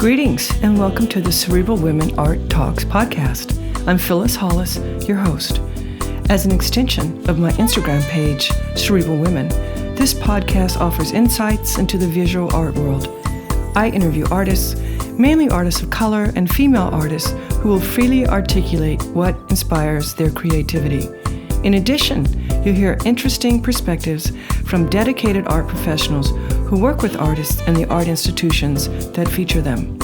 Greetings and welcome to the Cerebral Women Art Talks podcast. I'm Phyllis Hollis, your host. As an extension of my Instagram page, Cerebral Women, this podcast offers insights into the visual art world. I interview artists, mainly artists of color and female artists who will freely articulate what inspires their creativity. In addition, you'll hear interesting perspectives from dedicated art professionals who work with artists and the art institutions that feature them.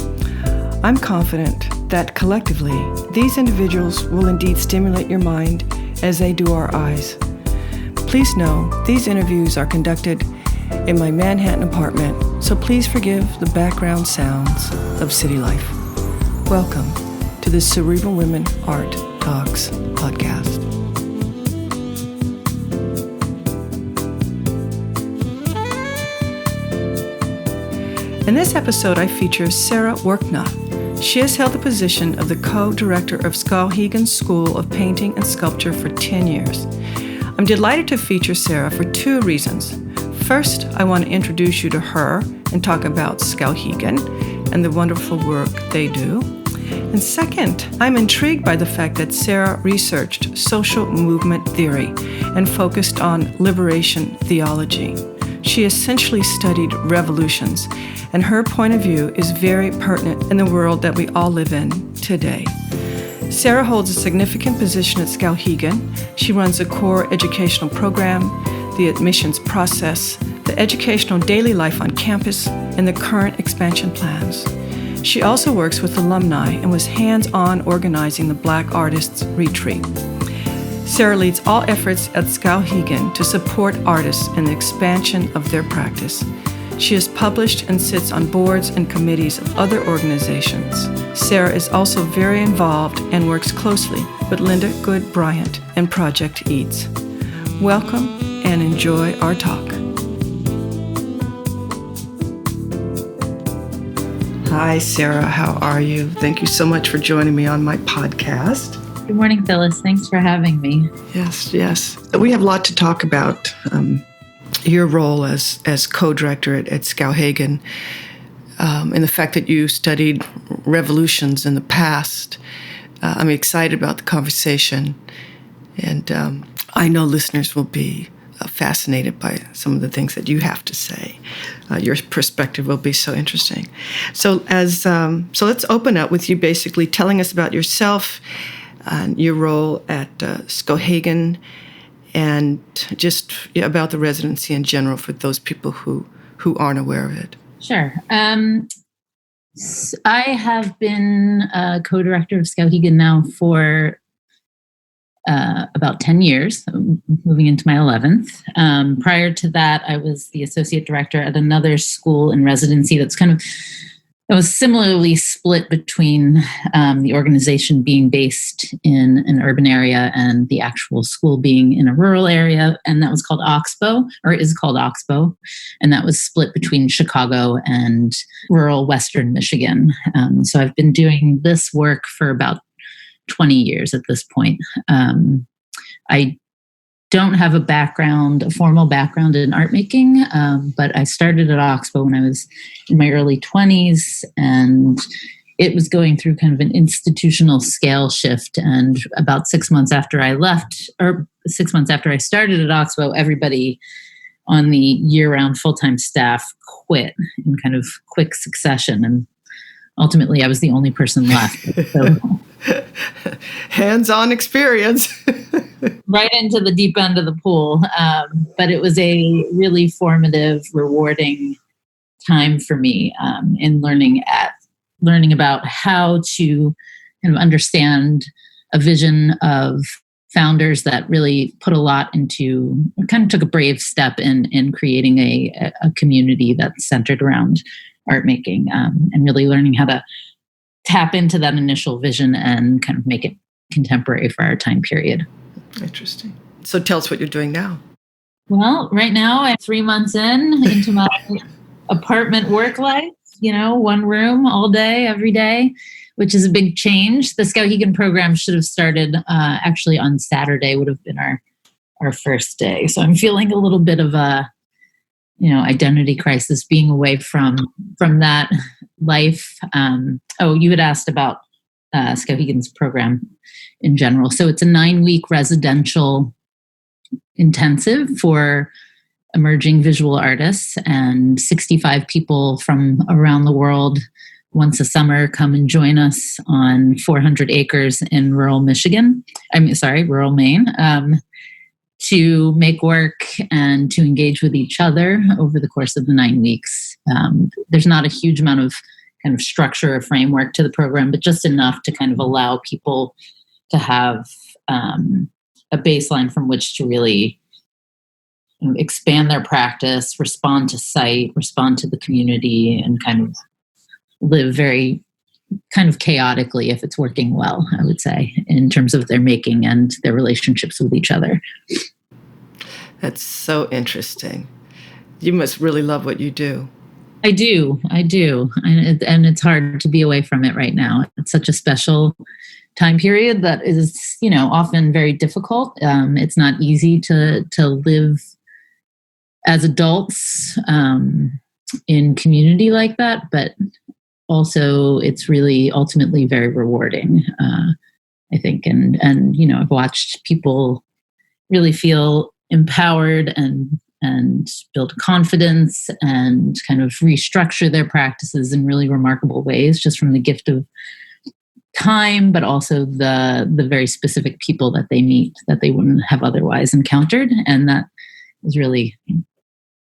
I'm confident that collectively, these individuals will indeed stimulate your mind as they do our eyes. Please know these interviews are conducted in my Manhattan apartment, so please forgive the background sounds of city life. Welcome to the Cerebral Women Art Talks podcast. In this episode, I feature Sarah Workneh. She has held the position of the co-director of Skowhegan School of Painting and Sculpture for 10 years. I'm delighted to feature Sarah for two reasons. First, I want to introduce you to her and talk about Skowhegan and the wonderful work they do. And second, I'm intrigued by the fact that Sarah researched social movement theory and focused on liberation theology. She essentially studied revolutions, and her point of view is very pertinent in the world that we all live in today. Sarah holds a significant position at Skowhegan. She runs the core educational program, the admissions process, the educational daily life on campus, and the current expansion plans. She also works with Alumni and was hands-on organizing the Black Artists Retreat. Sarah leads all efforts at Skowhegan to support artists in the expansion of their practice. She has published and sits on boards and committees of other organizations. Sarah is also very involved and works closely with Goode, Bryant, and Project EADS. Welcome and enjoy our talk. Hi, Sarah. How are you? Thank you so much for joining me on my podcast. Good morning, Phyllis. Thanks for having me. Yes. We have a lot to talk about. Your role as co-director at Skowhegan, and the fact that you studied revolutions in the past. I'm excited about the conversation, and I know listeners will be fascinated by some of the things that you have to say. Your perspective will be so interesting. So let's open up with you basically telling us about yourself and your role at Skowhegan, and just about the residency in general for those people who aren't aware of it. Sure. I have been a co-director of Skowhegan now for about 10 years, moving into my 11th. Prior to that, I was the associate director at another school in residency that was similarly split between the organization being based in an urban area and the actual school being in a rural area. And that was called Oxbow, or is called Oxbow. And that was split between Chicago and rural Western Michigan. So I've been doing this work for about 20 years at this point. I don't have a formal background in art making, but I started at Oxbow when I was in my early 20s, and it was going through kind of an institutional scale shift. And about 6 months after I left, or 6 months after I started at Oxbow, everybody on the year-round full-time staff quit in kind of quick succession. And ultimately, I was the only person left. So, hands-on experience. Right into the deep end of the pool. But it was a really formative, rewarding time for me in learning about how to kind of understand a vision of founders that really put a lot into, kind of took a brave step in creating a community that's centered around art making, and really learning how to tap into that initial vision and kind of make it contemporary for our time period. Interesting. So tell us what you're doing now. Well, right now I'm 3 months into my apartment work life, one room all day, every day, which is a big change. The Skowhegan program should have started actually on Saturday, would have been our first day. So I'm feeling a little bit of a identity crisis being away from that life. You had asked about Skowhegan's program in general. So it's a 9-week residential intensive for emerging visual artists, and 65 people from around the world once a summer come and join us on 400 acres in rural Maine, to make work and to engage with each other over the course of the 9 weeks. There's not a huge amount of kind of structure or framework to the program, but just enough to kind of allow people to have a baseline from which to really expand their practice, respond to site, respond to the community, and kind of live very kind of chaotically if it's working well, I would say, in terms of their making and their relationships with each other. That's so interesting. You must really love what you do. I do. And it's hard to be away from it right now. It's such a special time period that is, often very difficult. It's not easy to live as adults in community like that, but also it's really ultimately very rewarding, I think. And I've watched people really feel empowered and build confidence and kind of restructure their practices in really remarkable ways, just from the gift of time, but also the very specific people that they meet that they wouldn't have otherwise encountered. And that is really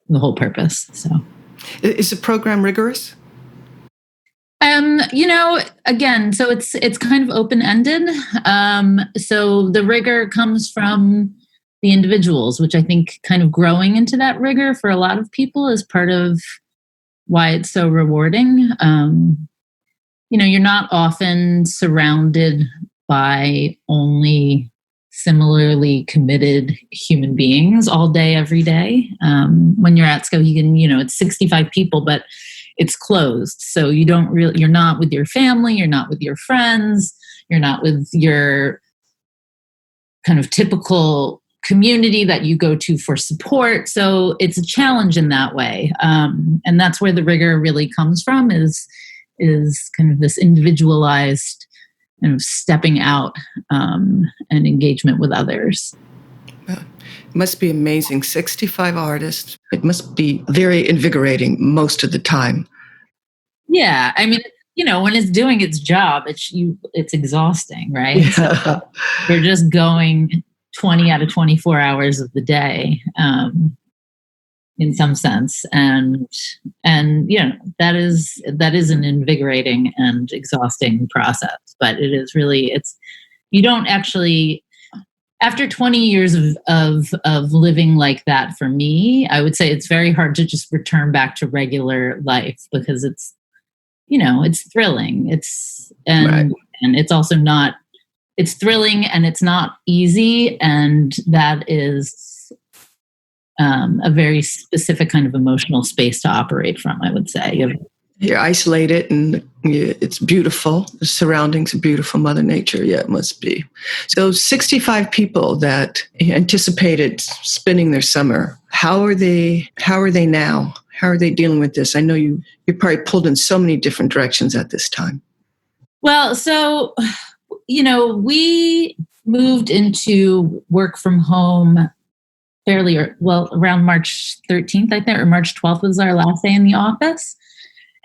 the whole purpose. So, is the program rigorous? Again, so it's kind of open-ended. So the rigor comes from the individuals, which I think kind of growing into that rigor for a lot of people is part of why it's so rewarding. You're not often surrounded by only similarly committed human beings all day, every day. When you're at Skowhegan, it's 65 people, but it's closed. So you're not with your family, you're not with your friends, you're not with your kind of typical community that you go to for support. So it's a challenge in that way. And that's where the rigor really comes from, is kind of this individualized kind of stepping out and engagement with others. It must be amazing. 65 artists. It must be very invigorating most of the time. Yeah. I mean, when it's doing its job, it's exhausting, right? Yeah. So you're just going 20 out of 24 hours of the day, in some sense. And that is an invigorating and exhausting process, but it is really, you don't actually, after 20 years of living like that, for me, I would say it's very hard to just return back to regular life, because it's thrilling. And it's also not, it's thrilling and it's not easy. And that is a very specific kind of emotional space to operate from, I would say. You're isolated and it's beautiful. The surroundings are beautiful. Mother Nature, yeah, it must be. So 65 people that anticipated spending their summer, how are they now? How are they dealing with this? I know you're probably pulled in so many different directions at this time. Well, so, we moved into work from home around March 13th, I think, or March 12th was our last day in the office.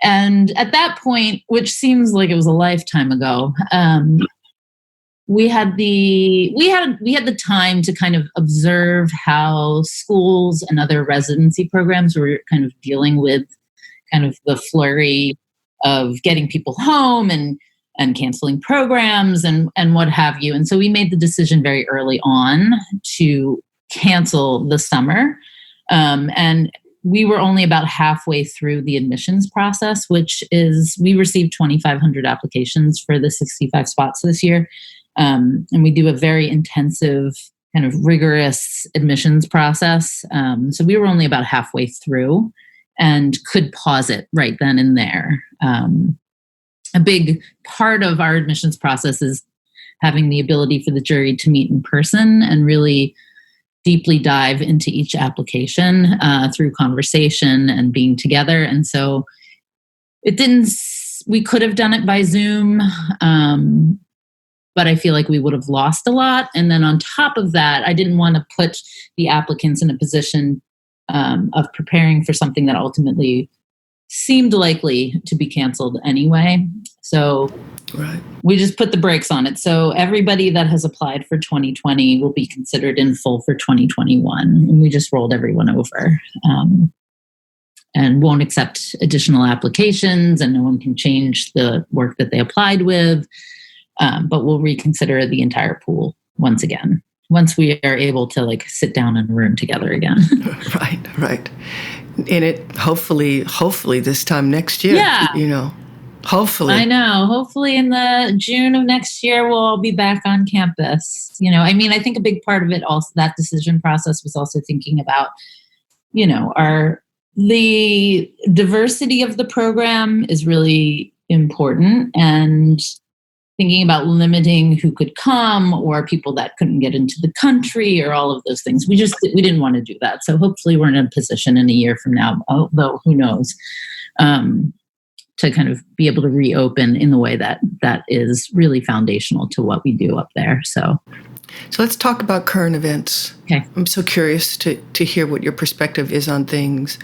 And at that point, which seems like it was a lifetime ago, we had the time to kind of observe how schools and other residency programs were kind of dealing with kind of the flurry of getting people home and canceling programs and what have you. And so we made the decision very early on to cancel the summer. And we were only about halfway through the admissions process, which is, we received 2,500 applications for the 65 spots this year. And we do a very intensive kind of rigorous admissions process. So we were only about halfway through and could pause it right then and there. A big part of our admissions process is having the ability for the jury to meet in person and really deeply dive into each application through conversation and being together. And so it didn't we could have done it by Zoom, but I feel like we would have lost a lot. And then on top of that, I didn't want to put the applicants in a position of preparing for something that ultimately seemed likely to be canceled anyway. So we just put the brakes on it. So everybody that has applied for 2020 will be considered in full for 2021. And we just rolled everyone over and won't accept additional applications, and no one can change the work that they applied with. But we'll reconsider the entire pool once again, once we are able to like sit down in a room together again. Right. And it hopefully this time next year, hopefully. I know. Hopefully in the June of next year, we'll all be back on campus. I think a big part of it also, that decision process was also thinking about, the diversity of the program is really important, and thinking about limiting who could come or people that couldn't get into the country or all of those things. We didn't want to do that. So hopefully we're in a position in a year from now, although who knows, to kind of be able to reopen in the way that is really foundational to what we do up there. So let's talk about current events. Okay. I'm so curious to hear what your perspective is on things.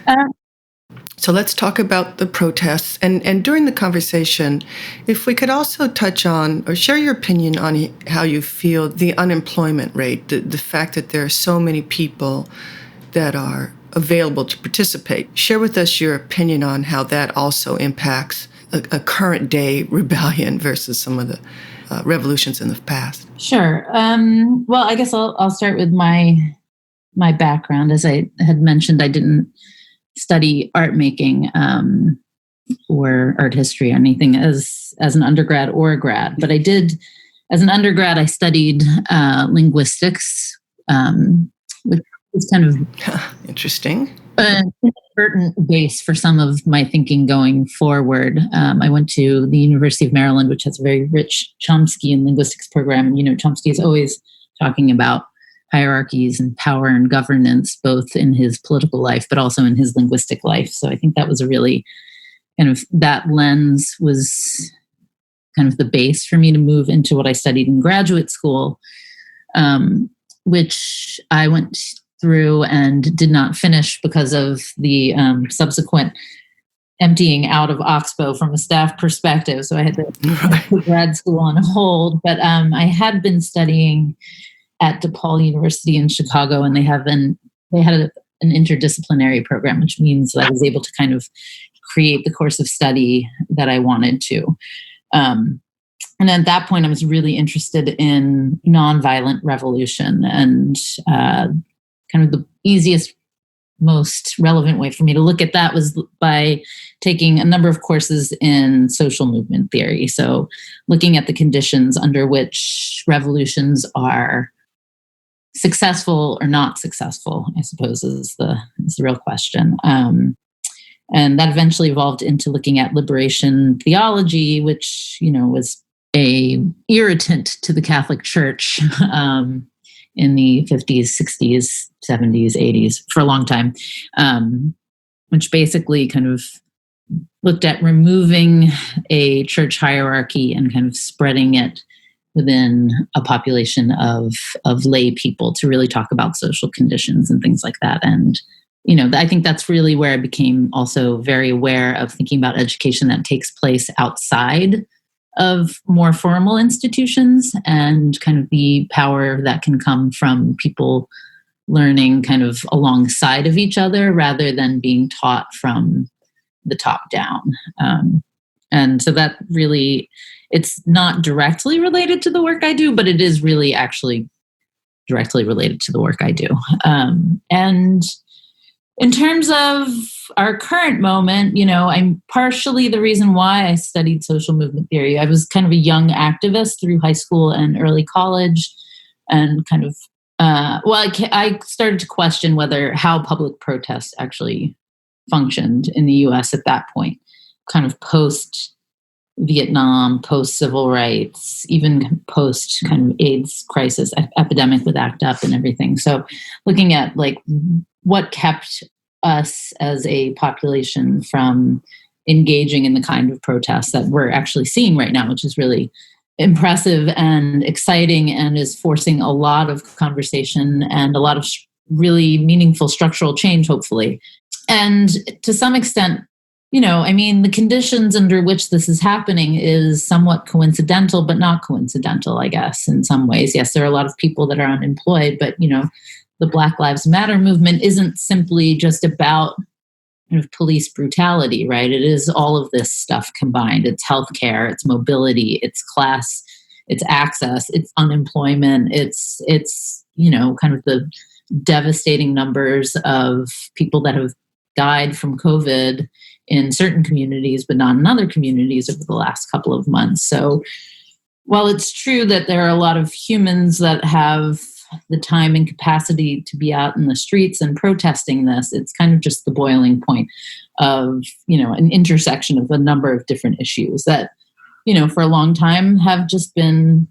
So let's talk about the protests. And during the conversation, if we could also touch on or share your opinion on how you feel the unemployment rate, the fact that there are so many people that are available to participate. Share with us your opinion on how that also impacts a current day rebellion versus some of the revolutions in the past. Sure. Well, I guess I'll start with my background. As I had mentioned, I didn't study art making or art history or anything as an undergrad or a grad, but I did, as an undergrad, I studied linguistics, which was kind of interesting. An inadvertent base for some of my thinking going forward. I went to the University of Maryland, which has a very rich Chomskyan linguistics program. And, Chomsky is always talking about hierarchies and power and governance, both in his political life, but also in his linguistic life. So I think that was a really kind of, that lens was kind of the base for me to move into what I studied in graduate school, which I went through and did not finish because of the subsequent emptying out of Oxbow from a staff perspective. So I had to put grad school on hold, but I had been studying at DePaul University in Chicago, and they had an interdisciplinary program, which means that I was able to kind of create the course of study that I wanted to. And at that point, I was really interested in nonviolent revolution, and kind of the easiest, most relevant way for me to look at that was by taking a number of courses in social movement theory. So looking at the conditions under which revolutions are successful or not successful, I suppose, is the real question. And that eventually evolved into looking at liberation theology, which, was a irritant to the Catholic Church in the 50s, 60s, 70s, 80s for a long time, which basically kind of looked at removing a church hierarchy and kind of spreading it within a population of lay people to really talk about social conditions and things like that. And, I think that's really where I became also very aware of thinking about education that takes place outside of more formal institutions, and kind of the power that can come from people learning kind of alongside of each other rather than being taught from the top down. And so that really, it's not directly related to the work I do, but it is really actually directly related to the work I do. And in terms of our current moment, I'm partially the reason why I studied social movement theory. I was kind of a young activist through high school and early college, and kind of, I started to question how public protests actually functioned in the US at that point, kind of post-Vietnam, post-civil rights, even post kind of AIDS crisis, epidemic with ACT UP and everything. So looking at like what kept us as a population from engaging in the kind of protests that we're actually seeing right now, which is really impressive and exciting and is forcing a lot of conversation and a lot of really meaningful structural change, hopefully. And to some extent, the conditions under which this is happening is somewhat coincidental, but not coincidental, I guess, in some ways. Yes, there are a lot of people that are unemployed, but, the Black Lives Matter movement isn't simply just about police brutality, right? It is all of this stuff combined. It's healthcare, it's mobility, it's class, it's access, it's unemployment, it's kind of the devastating numbers of people that have died from COVID in certain communities, but not in other communities over the last couple of months. So while it's true that there are a lot of humans that have the time and capacity to be out in the streets and protesting this, it's kind of just the boiling point of, an intersection of a number of different issues that, for a long time have just been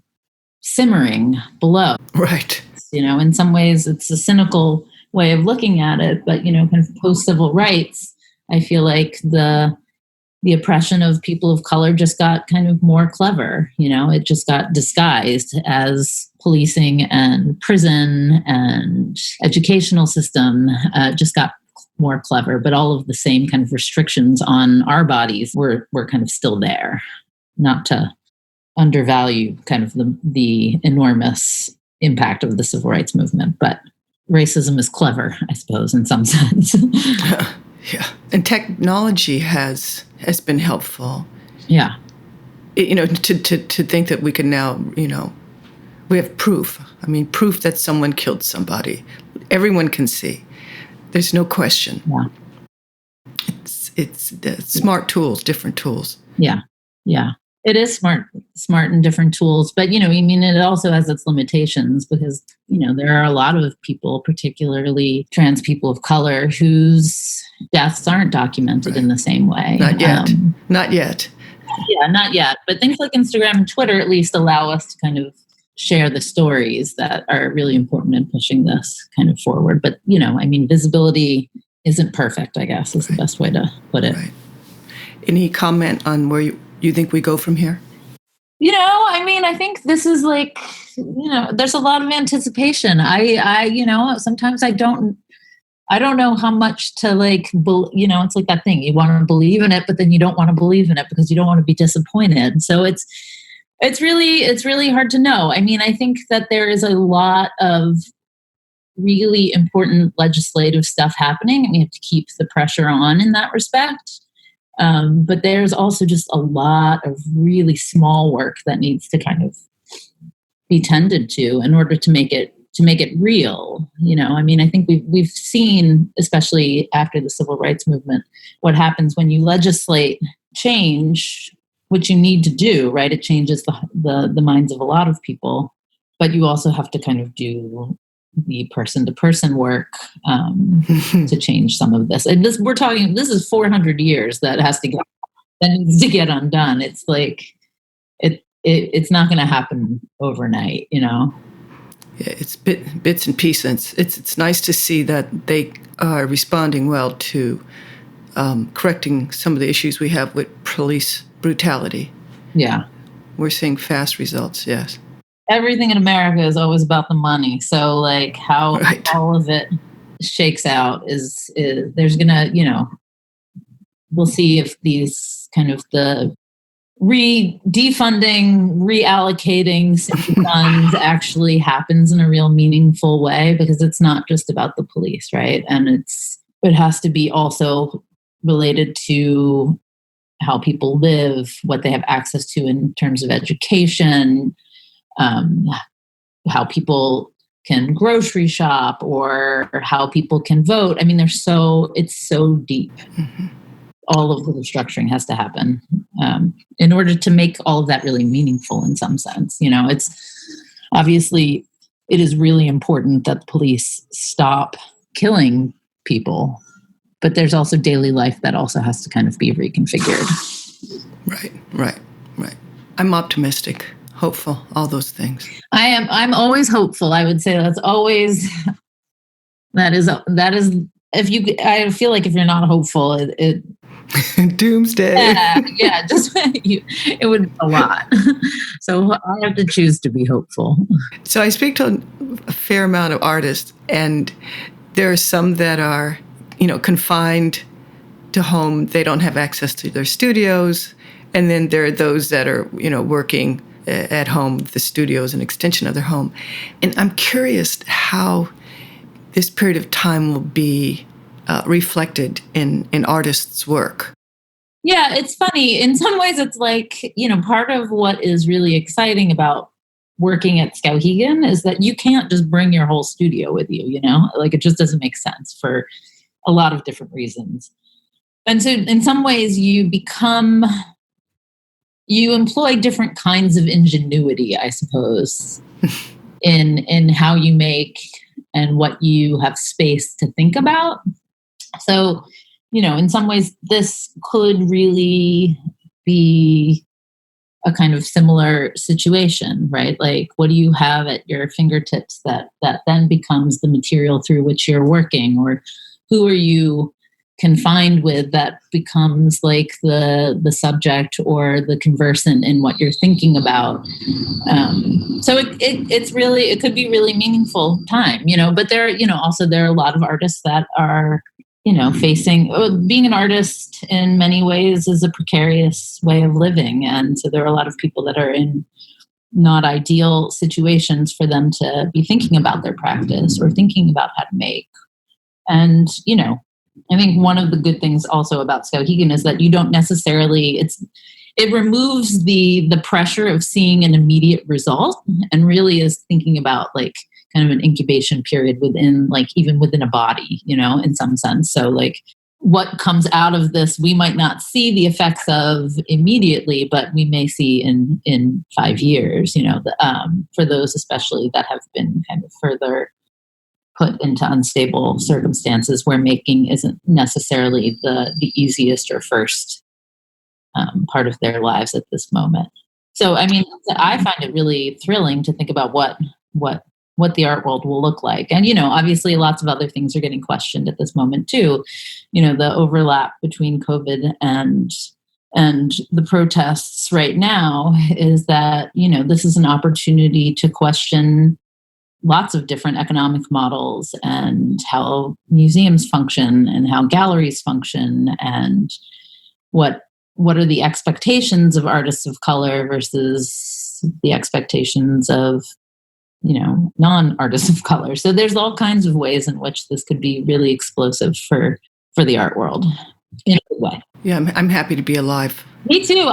simmering below. Right. In some ways it's a cynical way of looking at it, but, kind of post-civil rights, I feel like the oppression of people of color just got kind of more clever. It just got disguised as policing and prison and educational system just got more clever, but all of the same kind of restrictions on our bodies were kind of still there. Not to undervalue kind of the enormous impact of the civil rights movement, but racism is clever, I suppose, in some sense. Yeah. And technology has been helpful. Yeah. To think that we can now, we have proof. Proof that someone killed somebody. Everyone can see. There's no question. Yeah. It's smart tools, different tools. Yeah. Yeah. It is smart and different tools, but it also has its limitations because there are a lot of people, particularly trans people of color, whose deaths aren't documented in the same way. Not yet. Not yet. Yeah, not yet. But things like Instagram and Twitter at least allow us to kind of share the stories that are really important in pushing this kind of forward. But visibility isn't perfect, I guess, is the best way to put it. Right. Any comment on where you think we go from here? I think this is like, there's a lot of anticipation. Sometimes I don't know how much to it's like that thing. You want to believe in it, but then you don't want to believe in it because you don't want to be disappointed. So it's really hard to know. I think that there is a lot of really important legislative stuff happening, and we have to keep the pressure on in that respect. But there's also just a lot of really small work that needs to kind of be tended to in order to make it real. I think we've seen, especially after the civil rights movement, what happens when you legislate change, which you need to do, right? It changes the minds of a lot of people, but you also have to kind of do the person-to-person work to change some of this. And this is 400 years that needs to get undone. It's like it's not going to happen overnight, Yeah, it's bits and pieces. It's nice to see that they are responding well to correcting some of the issues we have with police brutality. Yeah, we're seeing fast results. Yes. Everything in America is always about the money. So how all of it shakes out is there's gonna, we'll see if these kind of the defunding, reallocating funds actually happens in a real meaningful way, because it's not just about the police, right? And it has to be also related to how people live, what they have access to in terms of education, how people can grocery shop, or how people can vote. It's so deep. Mm-hmm. All of the restructuring has to happen in order to make all of that really meaningful in some sense. It's obviously, it is really important that the police stop killing people, but there's also daily life that also has to kind of be reconfigured. Right. I'm optimistic, hopeful, all those things. I'm always hopeful. I would say that is I feel like if you're not hopeful, it doomsday. Just it would be a lot. So I have to choose to be hopeful. So I speak to a fair amount of artists, and there are some that are, confined to home. They don't have access to their studios. And then there are those that are, working at home. The studio is an extension of their home. And I'm curious how this period of time will be reflected in artists' work. Yeah, it's funny. In some ways, it's like, part of what is really exciting about working at Skowhegan is that you can't just bring your whole studio with you, like it just doesn't make sense for a lot of different reasons. And so in some ways you employ different kinds of ingenuity, I suppose, in how you make and what you have space to think about. So, in some ways this could really be a kind of similar situation, right? Like, what do you have at your fingertips that then becomes the material through which you're working? Or who are you confined with that becomes like the subject or the conversant in what you're thinking about? So it could be really meaningful time, but there are a lot of artists that are, facing being an artist in many ways is a precarious way of living. And so there are a lot of people that are in not ideal situations for them to be thinking about their practice or thinking about how to make. And, I think one of the good things also about Skowhegan is that you don't necessarily, it removes the pressure of seeing an immediate result and really is thinking about like kind of an incubation period within, like even within a body, in some sense. So like what comes out of this, we might not see the effects of immediately, but we may see in 5 years, for those especially that have been kind of further put into unstable circumstances where making isn't necessarily the easiest or first part of their lives at this moment. So, I mean, I find it really thrilling to think about what the art world will look like. And, obviously lots of other things are getting questioned at this moment too. The overlap between COVID and the protests right now is that, this is an opportunity to question lots of different economic models and how museums function and how galleries function and what are the expectations of artists of color versus the expectations of, non-artists of color. So there's all kinds of ways in which this could be really explosive for the art world in a good way. Yeah, I'm happy to be alive. Me too.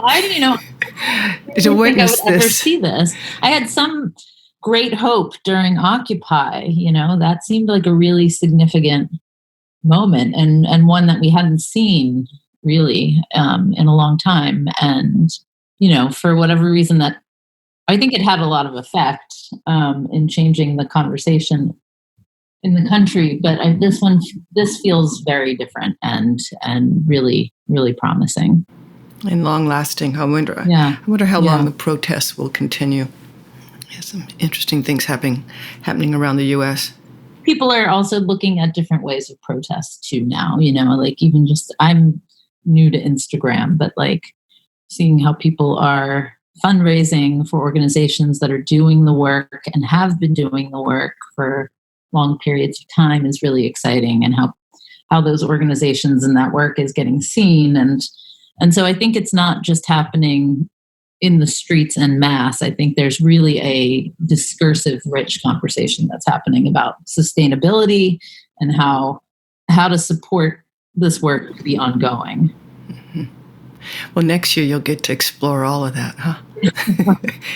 To witness think I would ever see this. I had some great hope during Occupy, that seemed like a really significant moment and one that we hadn't seen really in a long time. And, for whatever reason that I think it had a lot of effect in changing the conversation in the country. But this feels very different and really, really promising. And long lasting. I wonder how long the protests will continue. There's some interesting things happening around the U.S. People are also looking at different ways of protest too now, like even just, I'm new to Instagram, but like seeing how people are fundraising for organizations that are doing the work and have been doing the work for long periods of time is really exciting, and how those organizations and that work is getting seen. And so I think it's not just happening in the streets en masse. I think there's really a discursive, rich conversation that's happening about sustainability and how to support this work to be ongoing. Mm-hmm. Well, next year you'll get to explore all of that, huh?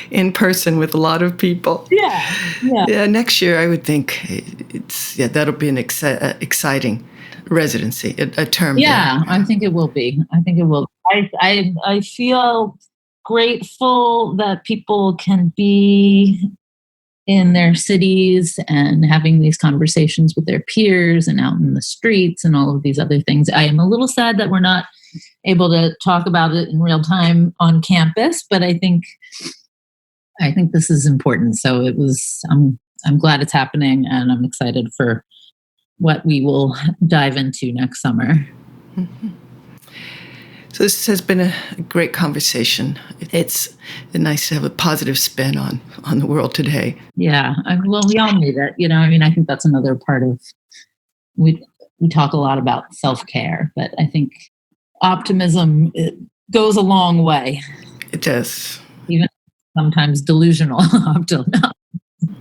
In person with a lot of people. Yeah. Next year, I would think that'll be an exciting residency, a term. Yeah, there. I think it will be. I feel grateful that people can be in their cities and having these conversations with their peers and out in the streets and all of these other things. I am a little sad that we're not able to talk about it in real time on campus, but I think this is important. So I'm glad it's happening, and I'm excited for what we will dive into next summer. Mm-hmm. So this has been a great conversation. It's nice to have a positive spin on the world today. Yeah. Well, we all need it. I think that's another part of, we talk a lot about self-care, but I think optimism, it goes a long way. It does. Even sometimes delusional optimism.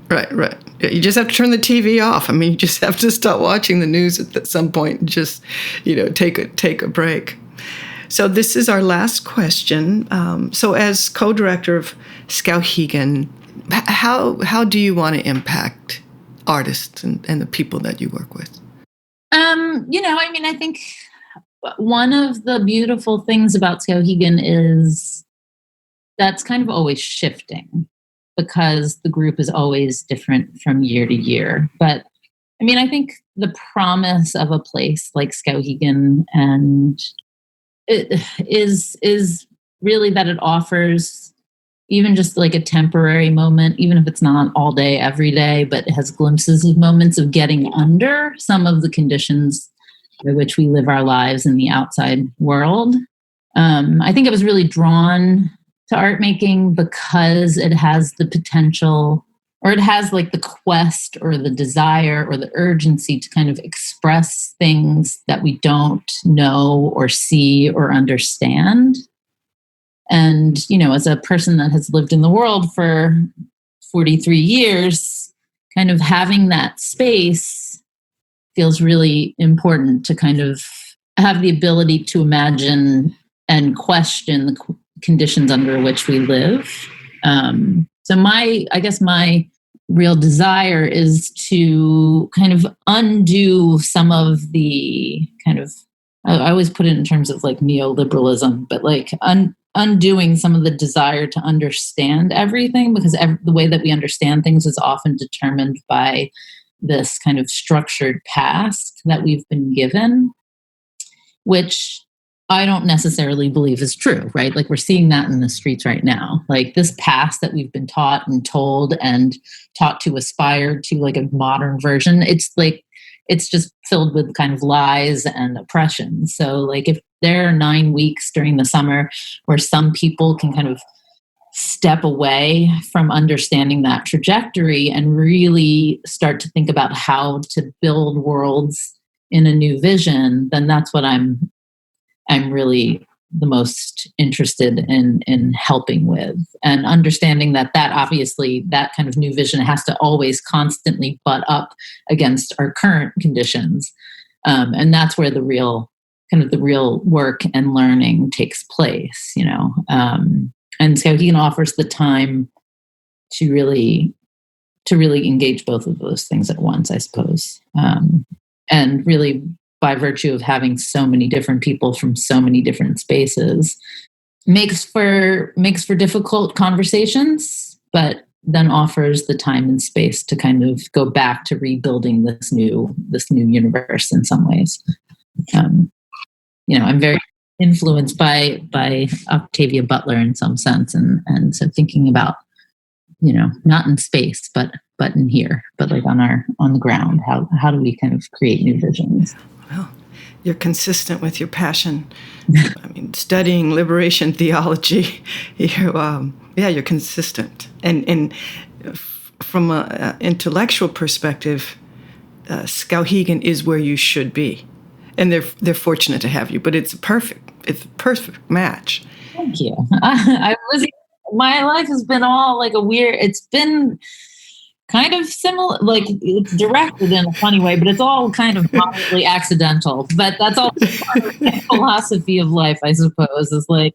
Right. You just have to turn the TV off. You just have to stop watching the news at some point and just, take a break. So this is our last question. So as co-director of Skowhegan, how do you want to impact artists and the people that you work with? I think one of the beautiful things about Skowhegan is that's kind of always shifting because the group is always different from year to year. But I think the promise of a place like Skowhegan and it is really that it offers even just like a temporary moment, even if it's not all day, every day, but it has glimpses of moments of getting under some of the conditions by which we live our lives in the outside world. I think I was really drawn to art making because it has the potential, or it has like the quest or the desire or the urgency to kind of express things that we don't know or see or understand. And, as a person that has lived in the world for 43 years, kind of having that space feels really important to kind of have the ability to imagine and question the conditions under which we live. So my real desire is to kind of undo some of the kind of, I always put it in terms of like neoliberalism, but like undoing some of the desire to understand everything, because the way that we understand things is often determined by this kind of structured past that we've been given, which I don't necessarily believe is true, right? Like we're seeing that in the streets right now. Like this past that we've been taught and told and taught to aspire to like a modern version, it's just filled with kind of lies and oppression. So like if there are 9 weeks during the summer where some people can kind of step away from understanding that trajectory and really start to think about how to build worlds in a new vision, then that's what I'm really the most interested in helping with, and understanding that obviously that kind of new vision has to always constantly butt up against our current conditions. And that's where the real work and learning takes place, and Skowhegan offers the time to really engage both of those things at once, I suppose. And really, by virtue of having so many different people from so many different spaces, makes for difficult conversations, but then offers the time and space to kind of go back to rebuilding this new universe in some ways. I'm very influenced by Octavia Butler in some sense, and so thinking about, not in space, but in here, but like on the ground, how do we kind of create new visions? Well, you're consistent with your passion. Studying liberation theology, you're consistent. And from an intellectual perspective, Skowhegan is where you should be. And they're fortunate to have you, but it's a perfect match. Thank you. My life has been all like it's been kind of similar, like it's directed in a funny way, but it's all kind of moderately accidental. But that's all part of the philosophy of life, I suppose, is like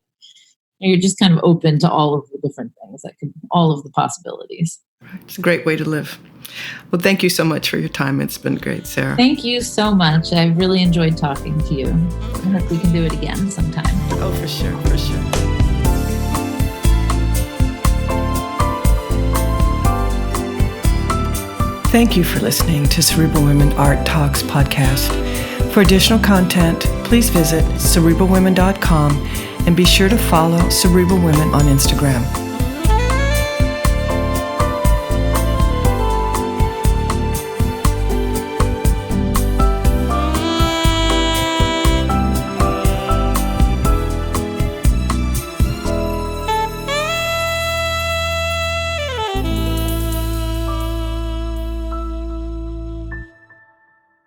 you're just kind of open to all of the different things all of the possibilities. It's a great way to live. Well, thank you so much for your time. It's been great, Sarah. Thank you so much. I really enjoyed talking to you. I hope we can do it again sometime. Oh, for sure. Thank you for listening to Cerebral Women Art Talks podcast. For additional content, please visit cerebralwomen.com and be sure to follow Cerebral Women on Instagram.